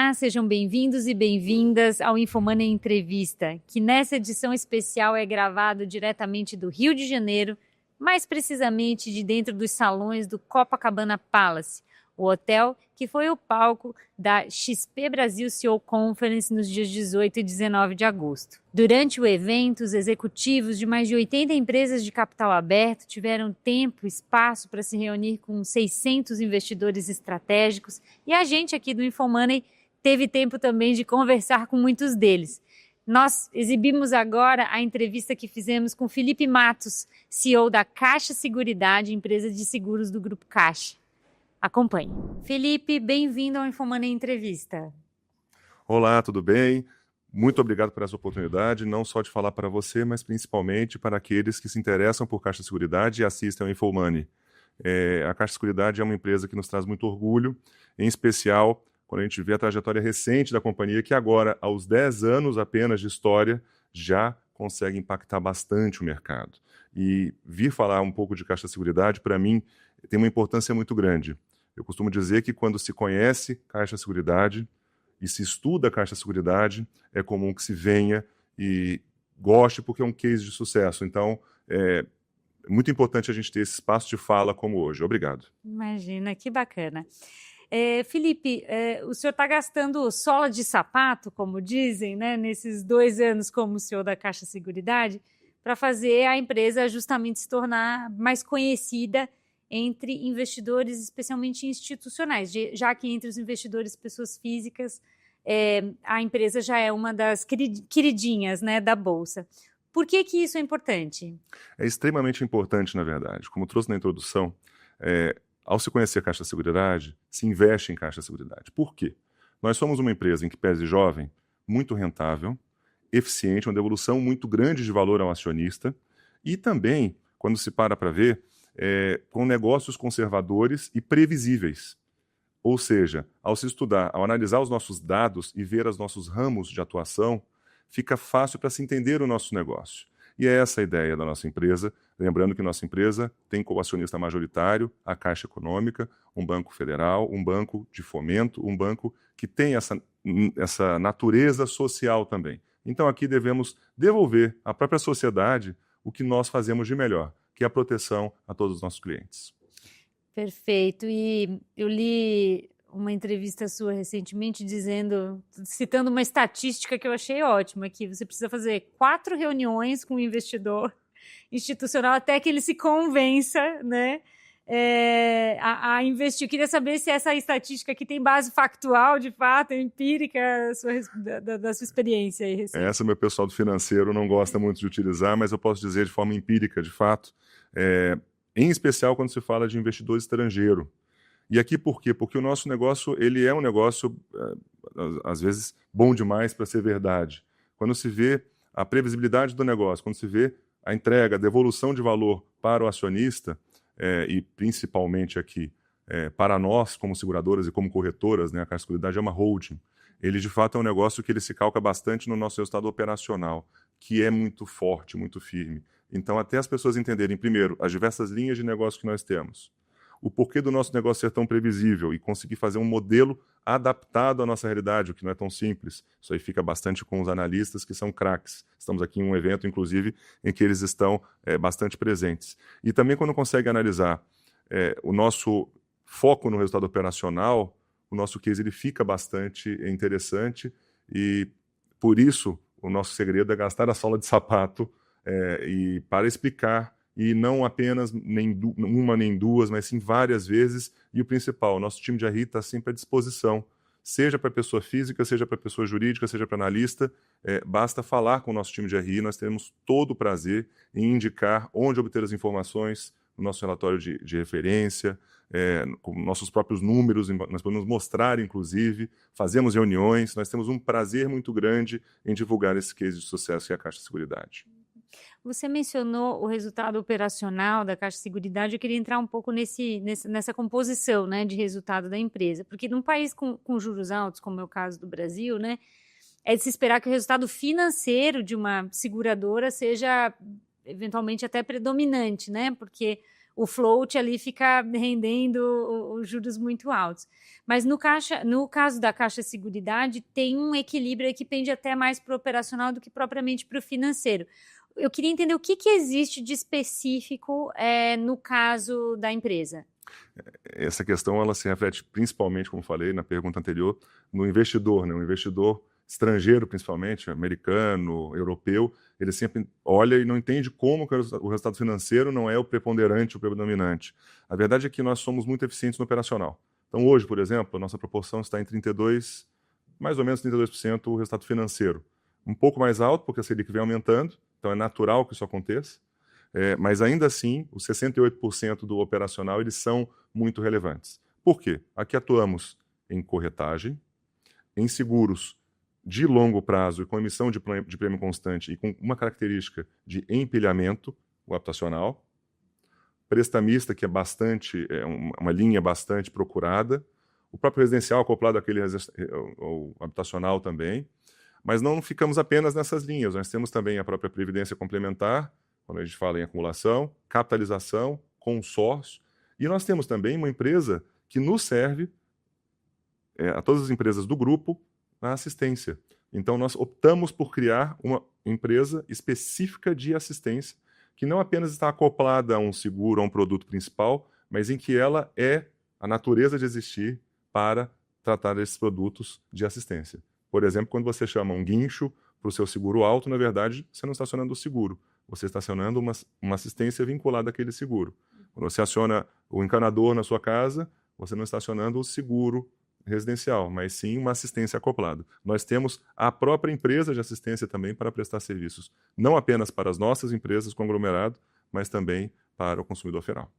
Olá, sejam bem-vindos e bem-vindas ao Infomoney Entrevista, que nessa edição especial é gravado diretamente do Rio de Janeiro, mais precisamente de dentro dos salões do Copacabana Palace, o hotel que foi o palco da XP Brasil CEO Conference nos dias 18 e 19 de agosto. Durante o evento, os executivos de mais de 80 empresas de capital aberto tiveram tempo e espaço para se reunir com 600 investidores estratégicos e a gente aqui do Infomoney teve tempo também de conversar com muitos deles. Nós exibimos agora a entrevista que fizemos com Felipe Matos, CEO da Caixa Seguridade, empresa de seguros do Grupo Caixa. Acompanhe. Felipe, bem-vindo ao Infomoney Entrevista. Olá, tudo bem? Muito obrigado por essa oportunidade, não só de falar para você, mas principalmente para aqueles que se interessam por Caixa Seguridade e assistem ao Infomoney. A Caixa Seguridade é uma empresa que nos traz muito orgulho, em especial quando a gente vê a trajetória recente da companhia, que agora, aos 10 anos apenas de história, já consegue impactar bastante o mercado. E vir falar um pouco de Caixa Seguridade, para mim, tem uma importância muito grande. Eu costumo dizer que quando se conhece Caixa Seguridade e se estuda Caixa Seguridade, é comum que se venha e goste porque é um case de sucesso. Então, é muito importante a gente ter esse espaço de fala como hoje. Obrigado. Imagina, que bacana. Felipe, o senhor está gastando sola de sapato, como dizem, né, nesses 2 anos como CEO da Caixa Seguridade, para fazer a empresa justamente se tornar mais conhecida entre investidores, especialmente institucionais, já que entre os investidores pessoas físicas, a empresa já é uma das queridinhas, né, da Bolsa. Por que isso é importante? É extremamente importante, na verdade. Como trouxe na introdução, ao se conhecer a Caixa Seguridade, se investe em Caixa Seguridade. Por quê? Nós somos uma empresa em que pese jovem, muito rentável, eficiente, uma devolução muito grande de valor ao acionista e também, quando se para ver, com negócios conservadores e previsíveis. Ou seja, ao se estudar, ao analisar os nossos dados e ver os nossos ramos de atuação, fica fácil para se entender o nosso negócio. E é essa a ideia da nossa empresa, lembrando que nossa empresa tem como acionista majoritário a Caixa Econômica, um banco federal, um banco de fomento, um banco que tem essa natureza social também. Então aqui devemos devolver à própria sociedade o que nós fazemos de melhor, que é a proteção a todos os nossos clientes. Perfeito. E eu li uma entrevista sua recentemente citando uma estatística que eu achei ótima, que você precisa fazer 4 reuniões com o investidor institucional até que ele se convença, né, a investir. Eu queria saber se essa estatística aqui tem base factual, de fato, empírica, da sua experiência aí recente. Essa meu pessoal do financeiro não gosta muito de utilizar, mas eu posso dizer de forma empírica, de fato, em especial quando se fala de investidor estrangeiro. E aqui por quê? Porque o nosso negócio, ele é um negócio, às vezes, bom demais para ser verdade. Quando se vê a previsibilidade do negócio, quando se vê a entrega, a devolução de valor para o acionista, e principalmente aqui, para nós, como seguradoras e como corretoras, né, a Caixa Seguridade é uma holding. Ele, de fato, é um negócio que ele se calca bastante no nosso resultado operacional, que é muito forte, muito firme. Então, até as pessoas entenderem, primeiro, as diversas linhas de negócio que nós temos, o porquê do nosso negócio ser tão previsível e conseguir fazer um modelo adaptado à nossa realidade, o que não é tão simples. Isso aí fica bastante com os analistas, que são craques. Estamos aqui em um evento, inclusive, em que eles estão bastante presentes. E também quando consegue analisar o nosso foco no resultado operacional, o nosso case ele fica bastante interessante e, por isso, o nosso segredo é gastar a sola de sapato e para explicar, e não apenas uma nem duas, mas sim várias vezes. E o principal, o nosso time de RI está sempre à disposição, seja para pessoa física, seja para pessoa jurídica, seja para analista. Basta falar com o nosso time de RI, nós temos todo o prazer em indicar onde obter as informações no nosso relatório de referência, com nossos próprios números, nós podemos mostrar, inclusive, fazemos reuniões, nós temos um prazer muito grande em divulgar esse case de sucesso que é a Caixa Seguridade. Você mencionou o resultado operacional da Caixa Seguridade, eu queria entrar um pouco nessa composição, né, de resultado da empresa, porque num país com juros altos, como é o caso do Brasil, né, é de se esperar que o resultado financeiro de uma seguradora seja eventualmente até predominante, né, porque o float ali fica rendendo os juros muito altos. Mas no caso da Caixa Seguridade, tem um equilíbrio que pende até mais para o operacional do que propriamente para o financeiro. Eu queria entender o que existe de específico no caso da empresa. Essa questão ela se reflete principalmente, como falei na pergunta anterior, no investidor, né? O investidor estrangeiro, principalmente, americano, europeu, ele sempre olha e não entende como que o resultado financeiro não é o preponderante, o predominante. A verdade é que nós somos muito eficientes no operacional. Então, hoje, por exemplo, a nossa proporção está em 32%, mais ou menos 32% o resultado financeiro. Um pouco mais alto, porque a Selic vem aumentando, então é natural que isso aconteça. Mas ainda assim, os 68% do operacional eles são muito relevantes. Por quê? Aqui atuamos em corretagem, em seguros de longo prazo e com emissão de prêmio constante e com uma característica de empilhamento, o habitacional, prestamista, que é uma linha bastante procurada, o próprio residencial acoplado àquele o habitacional também, mas não ficamos apenas nessas linhas, nós temos também a própria previdência complementar, quando a gente fala em acumulação, capitalização, consórcio, e nós temos também uma empresa que nos serve a todas as empresas do grupo na assistência. Então nós optamos por criar uma empresa específica de assistência, que não apenas está acoplada a um seguro, a um produto principal, mas em que ela é a natureza de existir para tratar esses produtos de assistência. Por exemplo, quando você chama um guincho para o seu seguro alto, na verdade, você não está acionando o seguro, você está acionando uma assistência vinculada àquele seguro. Quando você aciona o encanador na sua casa, você não está acionando o seguro residencial, mas sim uma assistência acoplada. Nós temos a própria empresa de assistência também para prestar serviços, não apenas para as nossas empresas conglomerado, mas também para o consumidor final.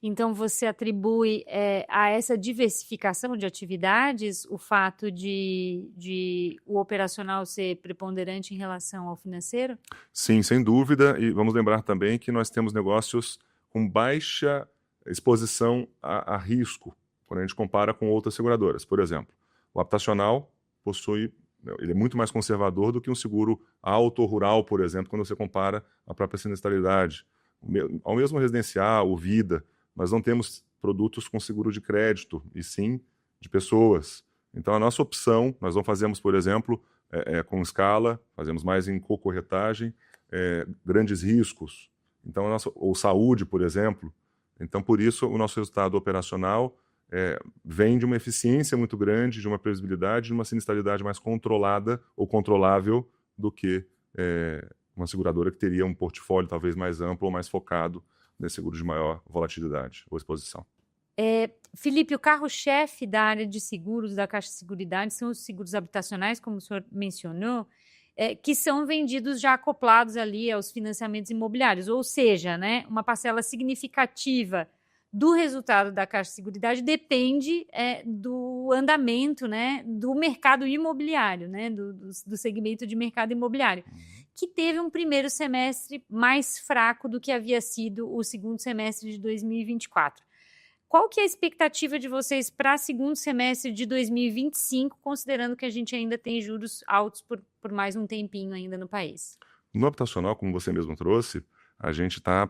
Então, você atribui a essa diversificação de atividades o fato de o operacional ser preponderante em relação ao financeiro? Sim, sem dúvida. E vamos lembrar também que nós temos negócios com baixa exposição a risco, quando a gente compara com outras seguradoras. Por exemplo, o habitacional ele é muito mais conservador do que um seguro auto ou rural, por exemplo, quando você compara a própria sinistralidade. Ao mesmo residencial, o vida, nós não temos produtos com seguro de crédito, e sim de pessoas. Então, a nossa opção, nós não fazemos, por exemplo, com escala, fazemos mais em co-corretagem, grandes riscos. Então, ou saúde, por exemplo. Então, por isso, o nosso resultado operacional vem de uma eficiência muito grande, de uma previsibilidade, de uma sinistralidade mais controlada ou controlável do que uma seguradora que teria um portfólio talvez mais amplo ou mais focado nesse seguro de maior volatilidade ou exposição. Felipe, o carro-chefe da área de seguros da Caixa Seguridade são os seguros habitacionais, como o senhor mencionou, que são vendidos já acoplados ali aos financiamentos imobiliários, ou seja, né, uma parcela significativa do resultado da Caixa Seguridade depende do andamento, né, do mercado imobiliário, né, do segmento de mercado imobiliário, que teve um primeiro semestre mais fraco do que havia sido o segundo semestre de 2024. Qual que é a expectativa de vocês para o segundo semestre de 2025, considerando que a gente ainda tem juros altos por mais um tempinho ainda no país? No habitacional, como você mesmo trouxe, a gente está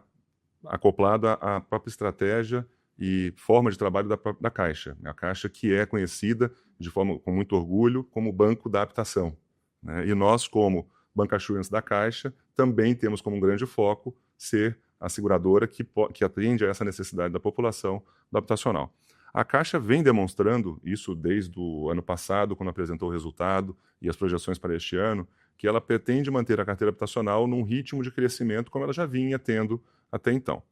acoplado à própria estratégia e forma de trabalho da Caixa. A Caixa que é conhecida com muito orgulho como o banco da habitação, né? E nós, como bancassurance da Caixa, também temos como um grande foco ser a seguradora que atende a essa necessidade da população do habitacional. A Caixa vem demonstrando isso desde o ano passado, quando apresentou o resultado e as projeções para este ano, que ela pretende manter a carteira habitacional num ritmo de crescimento como ela já vinha tendo até então.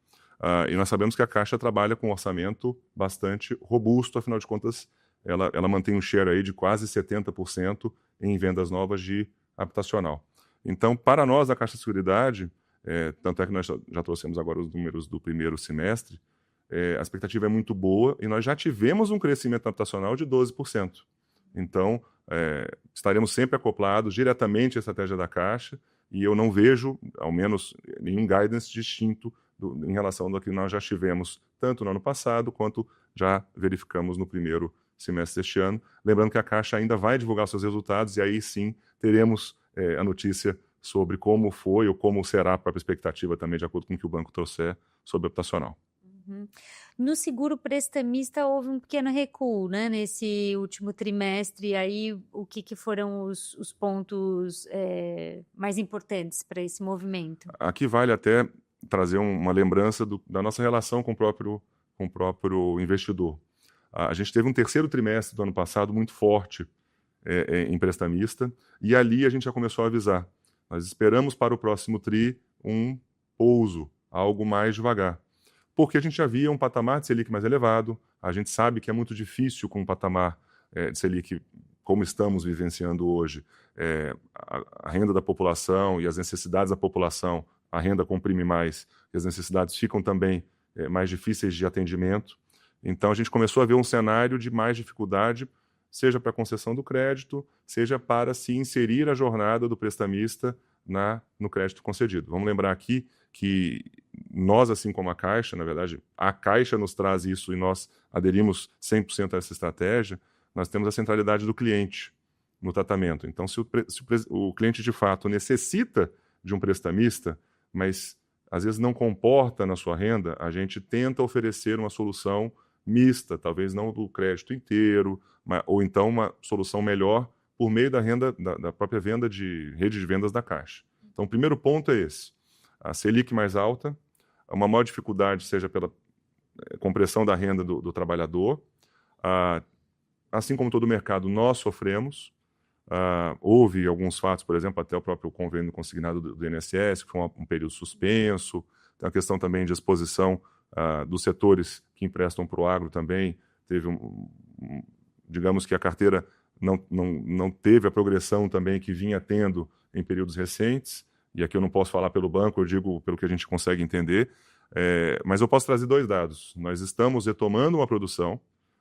E nós sabemos que a Caixa trabalha com um orçamento bastante robusto, afinal de contas, ela mantém um share aí de quase 70% em vendas novas de habitacional. Então, para nós, a Caixa Seguridade, tanto é que nós já trouxemos agora os números do primeiro semestre, a expectativa é muito boa e nós já tivemos um crescimento habitacional de 12%. Então, estaremos sempre acoplados diretamente à estratégia da Caixa e eu não vejo, ao menos, nenhum guidance distinto em relação ao que nós já tivemos tanto no ano passado quanto já verificamos no primeiro semestre deste ano. Lembrando que a Caixa ainda vai divulgar seus resultados e aí sim teremos a notícia sobre como foi ou como será a própria expectativa também, de acordo com o que o banco trouxer sobre o habitacional. No seguro prestamista houve um pequeno recuo, né, nesse último trimestre, aí o que foram os pontos mais importantes para esse movimento? Aqui vale até trazer uma lembrança da nossa relação com o próprio investidor. A gente teve um terceiro trimestre do ano passado muito forte em prestamista, e ali a gente já começou a avisar. Nós esperamos para o próximo TRI um pouso, algo mais devagar. Porque a gente já via um patamar de Selic mais elevado, a gente sabe que é muito difícil com um patamar de Selic como estamos vivenciando hoje, a renda da população e as necessidades da população, a renda comprime mais e as necessidades ficam também mais difíceis de atendimento. Então a gente começou a ver um cenário de mais dificuldade, seja para a concessão do crédito, seja para se inserir a jornada do prestamista no crédito concedido. Vamos lembrar aqui que nós, assim como a Caixa, na verdade, a Caixa nos traz isso e nós aderimos 100% a essa estratégia, nós temos a centralidade do cliente no tratamento. Então, se o cliente de fato necessita de um prestamista, mas às vezes não comporta na sua renda, a gente tenta oferecer uma solução mista, talvez não do crédito inteiro, ou então uma solução melhor por meio da própria venda de rede de vendas da Caixa. Então, o primeiro ponto é esse. A Selic mais alta, uma maior dificuldade seja pela compressão da renda do trabalhador. Assim como todo o mercado, nós sofremos. Houve alguns fatos, por exemplo, até o próprio convênio consignado do INSS, que foi um período suspenso. Tem a questão também de exposição dos setores que emprestam para o agro também. Teve, digamos que a carteira não teve a progressão também que vinha tendo em períodos recentes. E aqui eu não posso falar pelo banco, eu digo pelo que a gente consegue entender. Mas eu posso trazer dois dados. Nós estamos retomando uma produção.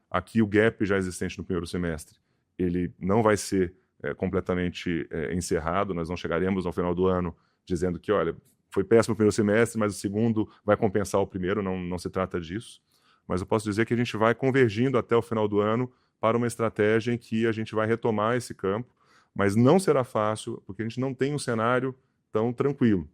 Aqui o gap já existente no primeiro semestre, ele não vai ser completamente encerrado. Nós não chegaremos ao final do ano dizendo que, olha, foi péssimo o primeiro semestre, mas o segundo vai compensar o primeiro, não se trata disso. Mas eu posso dizer que a gente vai convergindo até o final do ano para uma estratégia em que a gente vai retomar esse campo, mas não será fácil, porque a gente não tem um cenário tão tranquilo.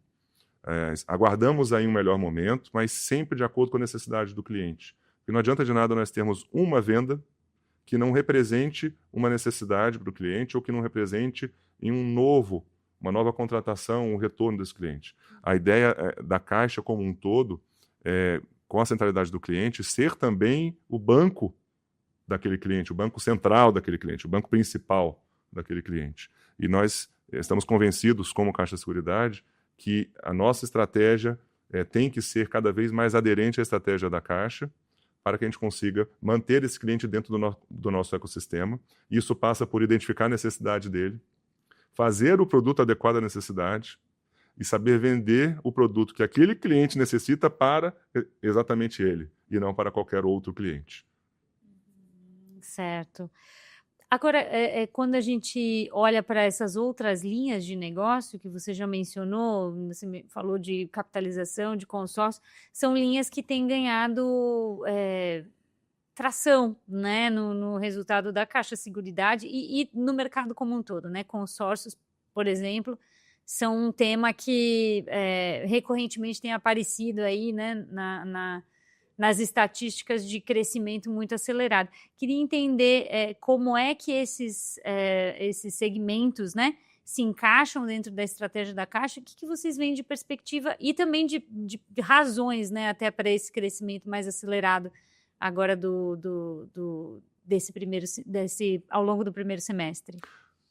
Aguardamos aí um melhor momento, mas sempre de acordo com a necessidade do cliente. Porque não adianta de nada nós termos uma venda que não represente uma necessidade para o cliente ou que não represente em uma nova contratação, um retorno desse cliente. A ideia da Caixa como um todo, com a centralidade do cliente, ser também o banco daquele cliente, o banco central daquele cliente, o banco principal daquele cliente. E nós estamos convencidos, como Caixa Seguridade, que a nossa estratégia tem que ser cada vez mais aderente à estratégia da Caixa, para que a gente consiga manter esse cliente dentro do nosso ecossistema. Isso passa por identificar a necessidade dele, fazer o produto adequado à necessidade e saber vender o produto que aquele cliente necessita para exatamente ele, e não para qualquer outro cliente. Certo. Agora, quando a gente olha para essas outras linhas de negócio que você já mencionou, você falou de capitalização, de consórcio, são linhas que têm ganhado tração, né, no resultado da Caixa Seguridade e no mercado como um todo, né? Consórcios, por exemplo, são um tema que recorrentemente tem aparecido aí, né, nas estatísticas de crescimento muito acelerado. Queria entender como é que esses segmentos, né, se encaixam dentro da estratégia da Caixa, o que vocês veem de perspectiva e também de razões, né, até para esse crescimento mais acelerado agora ao longo do primeiro semestre.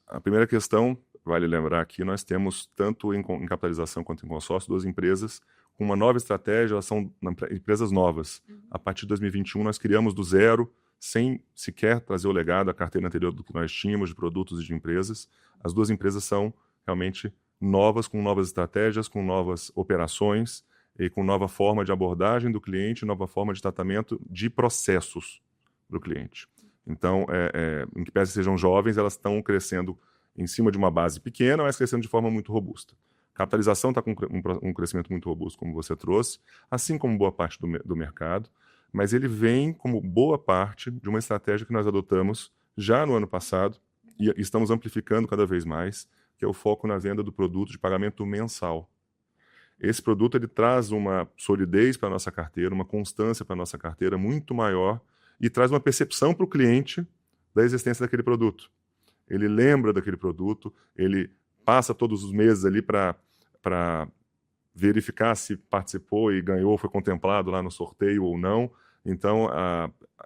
A primeira questão, vale lembrar aqui, nós temos tanto em capitalização quanto em consórcio, duas empresas com uma nova estratégia, elas são empresas novas. A partir de 2021, nós criamos do zero, sem sequer trazer o legado, a carteira anterior do que nós tínhamos de produtos e de empresas. As duas empresas são realmente novas, com novas estratégias, com novas operações e com nova forma de abordagem do cliente, nova forma de tratamento de processos do cliente. Então, em que pese sejam jovens, elas estão crescendo em cima de uma base pequena, mas crescendo de forma muito robusta. Capitalização está com um crescimento muito robusto, como você trouxe, assim como boa parte do mercado, mas ele vem como boa parte de uma estratégia que nós adotamos já no ano passado e estamos amplificando cada vez mais, que é o foco na venda do produto de pagamento mensal. esse produto ele traz uma solidez para a nossa carteira, uma constância para a nossa carteira muito maior e traz uma percepção para o cliente da existência daquele produto. Ele lembra daquele produto, ele passa todos os meses ali para verificar se participou e ganhou, foi contemplado lá no sorteio ou não. Então,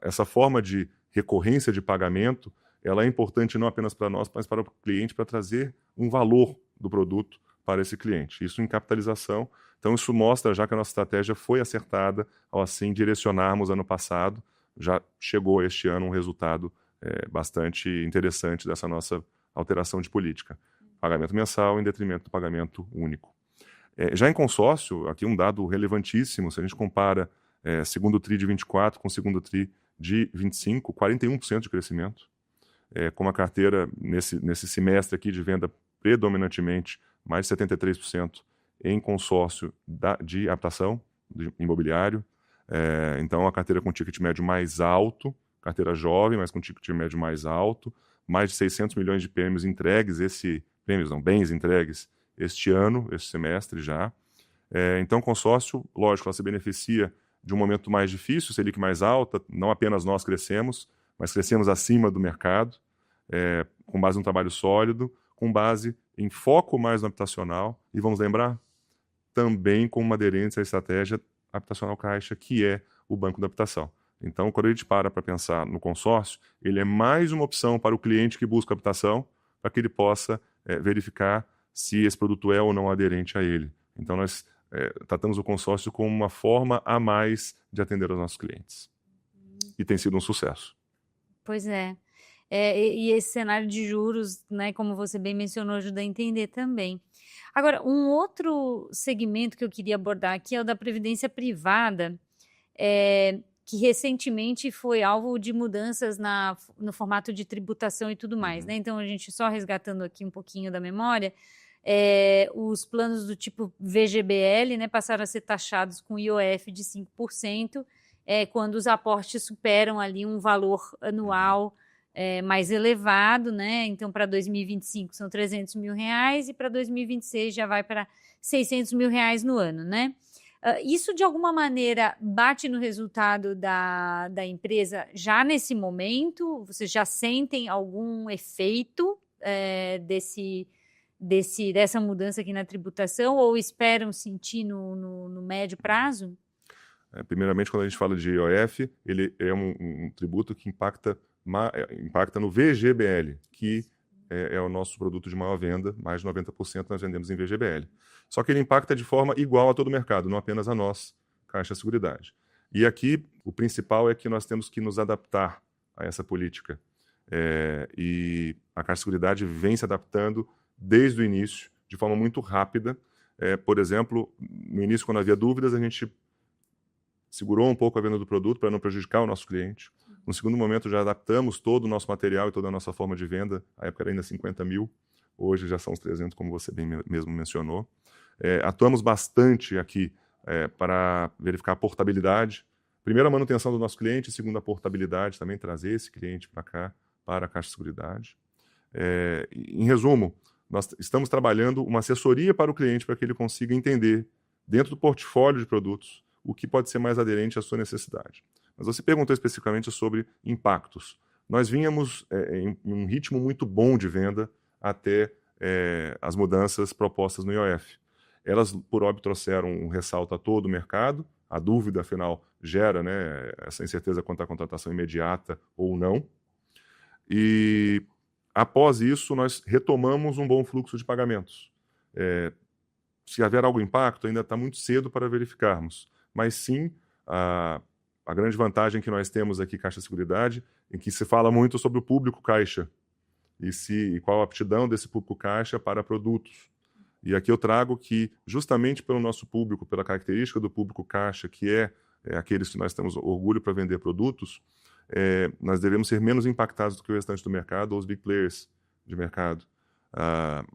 essa forma de recorrência de pagamento, ela é importante não apenas para nós, mas para o cliente, para trazer um valor do produto para esse cliente. Isso em capitalização. Então, isso mostra já que a nossa estratégia foi acertada ao assim direcionarmos ano passado. Já chegou este ano um resultado bastante interessante dessa nossa alteração de política. Pagamento mensal em detrimento do pagamento único. Já em consórcio, aqui um dado relevantíssimo, se a gente compara segundo TRI de 24 com segundo TRI de 25, 41% de crescimento, com uma carteira nesse semestre aqui de venda predominantemente mais de 73% em consórcio de habitação, de imobiliário. Então, a carteira com ticket médio mais alto, carteira jovem, mas com ticket médio mais alto, mais de 600 milhões de prêmios entregues, bens entregues este ano, este semestre já. Então, consórcio, lógico, ela se beneficia de um momento mais difícil, Selic mais alta, não apenas nós crescemos, mas crescemos acima do mercado, com base em um trabalho sólido, com base em foco mais no habitacional, e vamos lembrar, também com uma aderência à estratégia habitacional Caixa, que é o Banco da Habitação. Então, quando a gente para pensar no consórcio, ele é mais uma opção para o cliente que busca habitação, para que ele possa verificar se esse produto é ou não aderente a ele. Então, nós tratamos o consórcio como uma forma a mais de atender os nossos clientes. E tem sido um sucesso. Pois é. E esse cenário de juros, né, como você bem mencionou, ajuda a entender também. Agora, um outro segmento que eu queria abordar aqui é o da previdência privada, que recentemente foi alvo de mudanças no formato de tributação e tudo mais, né? Então, a gente só resgatando aqui um pouquinho da memória, os planos do tipo VGBL, né, passaram a ser taxados com IOF de 5%, quando os aportes superam ali um valor anual mais elevado, né? Então, para 2025 são R$300 mil e para 2026 já vai para R$600 mil no ano, né? Isso, de alguma maneira, bate no resultado da empresa já nesse momento? Vocês já sentem algum efeito dessa mudança aqui na tributação ou esperam sentir no médio prazo? Primeiramente, quando a gente fala de IOF, ele é um tributo que impacta no VGBL, que é o nosso produto de maior venda, mais de 90% nós vendemos em VGBL. Só que ele impacta de forma igual a todo o mercado, não apenas a nós, Caixa Seguridade. E aqui, o principal é que nós temos que nos adaptar a essa política. E a Caixa Seguridade vem se adaptando desde o início, de forma muito rápida. Por exemplo, no início, quando havia dúvidas, a gente segurou um pouco a venda do produto para não prejudicar o nosso cliente. No segundo momento, já adaptamos todo o nosso material e toda a nossa forma de venda. Na época era ainda 50 mil, hoje já são os 300, como você bem mesmo mencionou. Atuamos bastante aqui para verificar a portabilidade. Primeiro, a manutenção do nosso cliente, segundo, a portabilidade, também trazer esse cliente para cá, para a Caixa Seguridade. Em resumo, nós estamos trabalhando uma assessoria para o cliente para que ele consiga entender, dentro do portfólio de produtos, o que pode ser mais aderente à sua necessidade. Mas você perguntou especificamente sobre impactos. Nós vínhamos em um ritmo muito bom de venda até as mudanças propostas no IOF. Elas, por óbvio, trouxeram um ressalto a todo o mercado. A dúvida, afinal, gera, né, essa incerteza quanto à contratação imediata ou não. E, após isso, nós retomamos um bom fluxo de pagamentos. Se haver algum impacto, ainda está muito cedo para verificarmos. Mas sim, a grande vantagem que nós temos aqui, Caixa Seguridade, em que se fala muito sobre o público Caixa e qual a aptidão desse público Caixa para produtos. E aqui eu trago que, justamente pelo nosso público, pela característica do público Caixa, que é aqueles que nós temos orgulho para vender produtos, nós devemos ser menos impactados do que o restante do mercado ou os big players de mercado.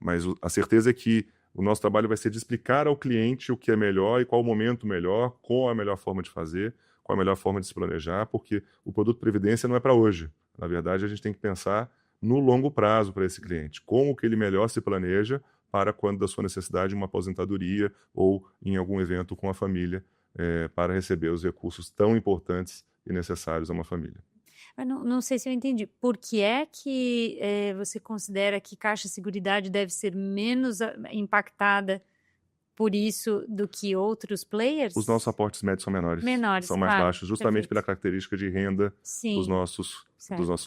Mas a certeza é que o nosso trabalho vai ser de explicar ao cliente o que é melhor e qual o momento melhor, qual a melhor forma de fazer, qual a melhor forma de se planejar, porque o produto Previdência não é para hoje. Na verdade, a gente tem que pensar no longo prazo para esse cliente. Como que ele melhor se planeja para quando da sua necessidade, uma aposentadoria ou em algum evento com a família, para receber os recursos tão importantes e necessários a uma família. Mas não sei se eu entendi. Por que é que você considera que Caixa Seguridade deve ser menos impactada por isso do que outros players? Os nossos aportes médios são menores. Menores, São mais claro, baixos, justamente perfeito. pela característica de renda Sim, dos nossos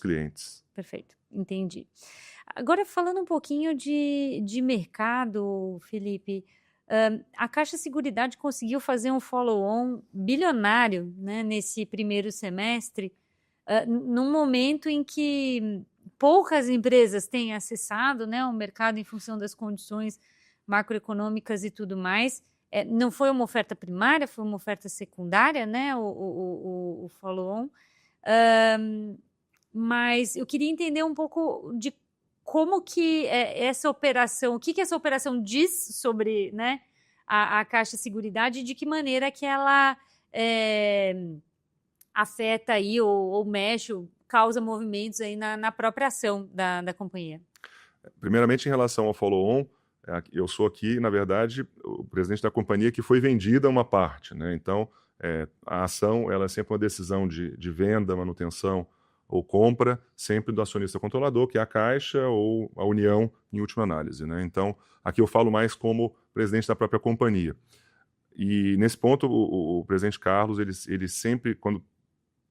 clientes. perfeito, entendi. Agora, falando um pouquinho de mercado, Felipe, a Caixa Seguridade conseguiu fazer um follow-on bilionário, né, nesse primeiro semestre, num momento em que poucas empresas têm acessado, né, o mercado em função das condições macroeconômicas e tudo mais. Não foi uma oferta primária, foi uma oferta secundária, né, o follow-on. Mas eu queria entender um pouco de como que essa operação, o que essa operação diz sobre, né, a Caixa Seguridade e de que maneira que ela afeta aí ou mexe, ou causa movimentos aí na própria ação da companhia. Primeiramente, em relação ao follow-on, eu sou aqui, na verdade, o presidente da companhia que foi vendida uma parte, né? Então, a ação ela é sempre uma decisão de venda, manutenção ou compra, sempre do acionista controlador, que é a Caixa ou a União, em última análise, né? Então, aqui eu falo mais como presidente da própria companhia. E, nesse ponto, o presidente Carlos, ele sempre, quando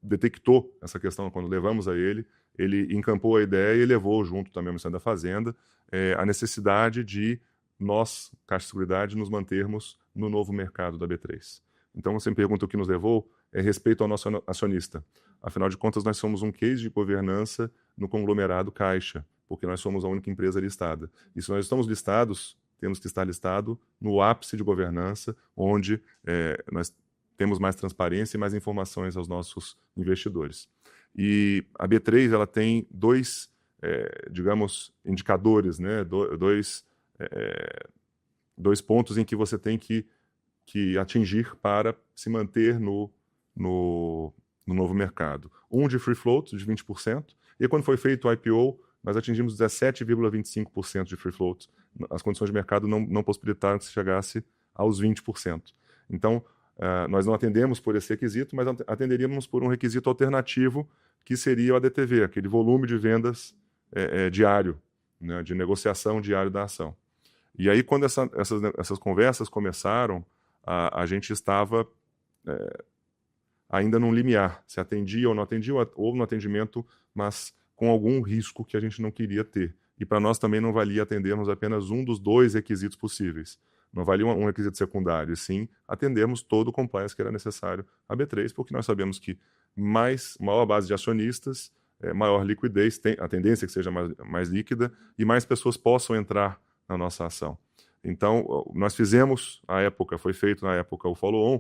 detectou essa questão, quando levamos a ele encampou a ideia e levou junto também ao Ministério da Fazenda a necessidade de nós, Caixa de Seguridade, nos mantermos no novo mercado da B3. Então, você me pergunta o que nos levou, respeito ao nosso acionista. Afinal de contas, nós somos um case de governança no conglomerado Caixa, porque nós somos a única empresa listada. E se nós estamos listados, temos que estar listado no ápice de governança, onde nós temos mais transparência e mais informações aos nossos investidores. E a B3 ela tem dois, digamos, indicadores, né? Dois pontos em que você tem que atingir para se manter no novo mercado. Um de free float, de 20%, e quando foi feito o IPO, nós atingimos 17,25% de free float. As condições de mercado não possibilitaram que se chegasse aos 20%. Então, nós não atendemos por esse requisito, mas atenderíamos por um requisito alternativo, que seria o ADTV, aquele volume de vendas diário, né, de negociação diário da ação. E aí, quando essas conversas começaram, a gente estava ainda num limiar, se atendia ou não atendia, ou no atendimento, mas com algum risco que a gente não queria ter. E para nós também não valia atendermos apenas um dos dois requisitos possíveis. Não valia um requisito secundário, e sim atendermos todo o compliance que era necessário à B3, porque nós sabemos que maior base de acionistas, maior liquidez, a tendência é que seja mais líquida, e mais pessoas possam entrar na nossa ação. Então, nós fizemos, foi feito na época o follow-on,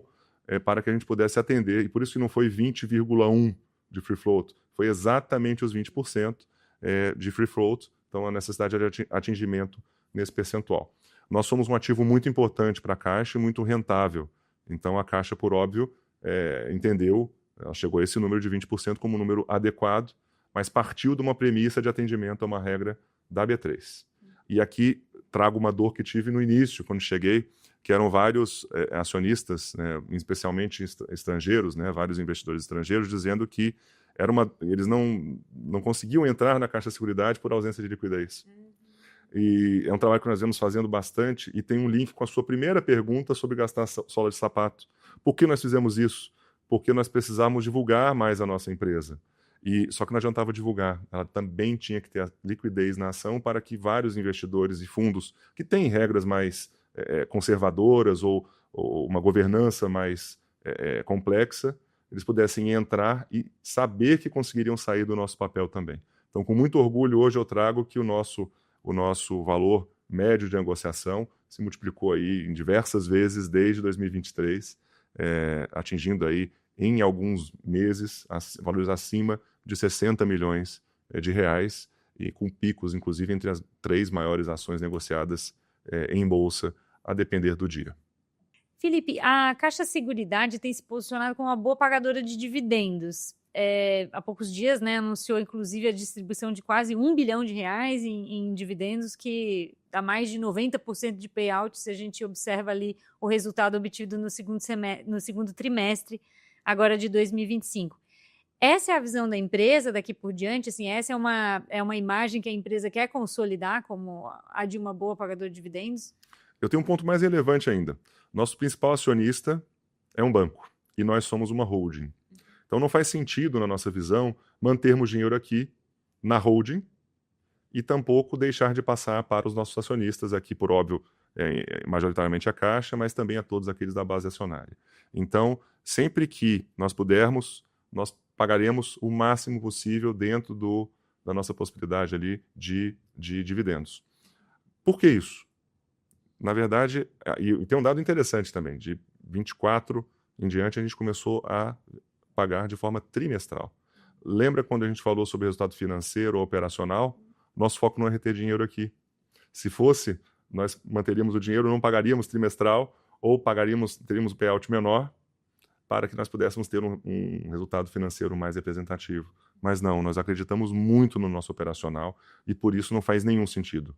para que a gente pudesse atender, e por isso que não foi 20,1% de free float, foi exatamente os 20% de free float, então a necessidade de atingimento nesse percentual. Nós somos um ativo muito importante para a Caixa e muito rentável, então a Caixa, por óbvio, entendeu, ela chegou a esse número de 20% como um número adequado, mas partiu de uma premissa de atendimento a uma regra da B3. E aqui trago uma dor que tive no início, quando cheguei, que eram vários acionistas, né, especialmente estrangeiros, né, vários investidores estrangeiros, dizendo que eles não conseguiam entrar na Caixa de Seguridade por ausência de liquidez. E é um trabalho que nós vemos fazendo bastante, e tem um link com a sua primeira pergunta sobre gastar sola de sapato. Por que nós fizemos isso? Porque nós precisávamos divulgar mais a nossa empresa. Só que não adiantava divulgar, ela também tinha que ter a liquidez na ação para que vários investidores e fundos que têm regras mais conservadoras ou uma governança mais complexa, eles pudessem entrar e saber que conseguiriam sair do nosso papel também. Então, com muito orgulho, hoje eu trago que o nosso valor médio de negociação se multiplicou aí em diversas vezes desde 2023, atingindo aí em alguns meses valores acima de 60 milhões de reais, e com picos, inclusive, entre as 3 maiores ações negociadas em bolsa, a depender do dia. Felipe, a Caixa Seguridade tem se posicionado como uma boa pagadora de dividendos. Há poucos dias, né, anunciou, inclusive, a distribuição de quase R$1 bilhão em dividendos, que a mais de 90% de payout se a gente observa ali o resultado obtido no segundo trimestre, agora de 2025. Essa é a visão da empresa daqui por diante? Assim, essa é uma imagem que a empresa quer consolidar como a de uma boa pagadora de dividendos? Eu tenho um ponto mais relevante ainda. Nosso principal acionista é um banco e nós somos uma holding. Então não faz sentido, na nossa visão, mantermos dinheiro aqui na holding e tampouco deixar de passar para os nossos acionistas aqui, por óbvio, majoritariamente a Caixa, mas também a todos aqueles da base acionária. Então, sempre que nós pudermos, nós pagaremos o máximo possível dentro da nossa possibilidade ali de dividendos. Por que isso? Na verdade, e tem um dado interessante também, de 24 em diante a gente começou a pagar de forma trimestral. Lembra quando a gente falou sobre resultado financeiro ou operacional? Nosso foco não é reter dinheiro aqui. Se fosse, nós manteríamos o dinheiro, não pagaríamos trimestral ou teríamos um payout menor para que nós pudéssemos ter um resultado financeiro mais representativo. Mas não, nós acreditamos muito no nosso operacional e por isso não faz nenhum sentido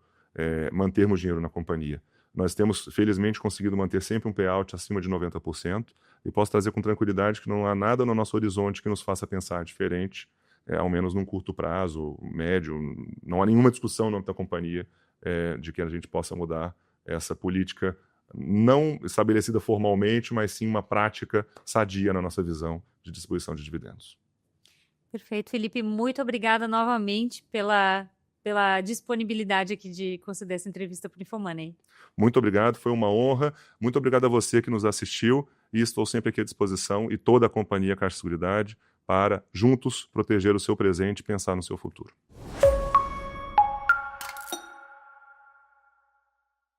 mantermos dinheiro na companhia. Nós temos, felizmente, conseguido manter sempre um payout acima de 90% e posso trazer com tranquilidade que não há nada no nosso horizonte que nos faça pensar diferente, ao menos num curto prazo, médio. Não há nenhuma discussão no âmbito da companhia de que a gente possa mudar essa política não estabelecida formalmente, mas sim uma prática sadia na nossa visão de distribuição de dividendos. Perfeito, Felipe. Muito obrigada novamente pela disponibilidade aqui de conceder essa entrevista para o InfoMoney. Muito obrigado, foi uma honra. Muito obrigado a você que nos assistiu e estou sempre aqui à disposição e toda a companhia Caixa Seguridade para juntos proteger o seu presente e pensar no seu futuro.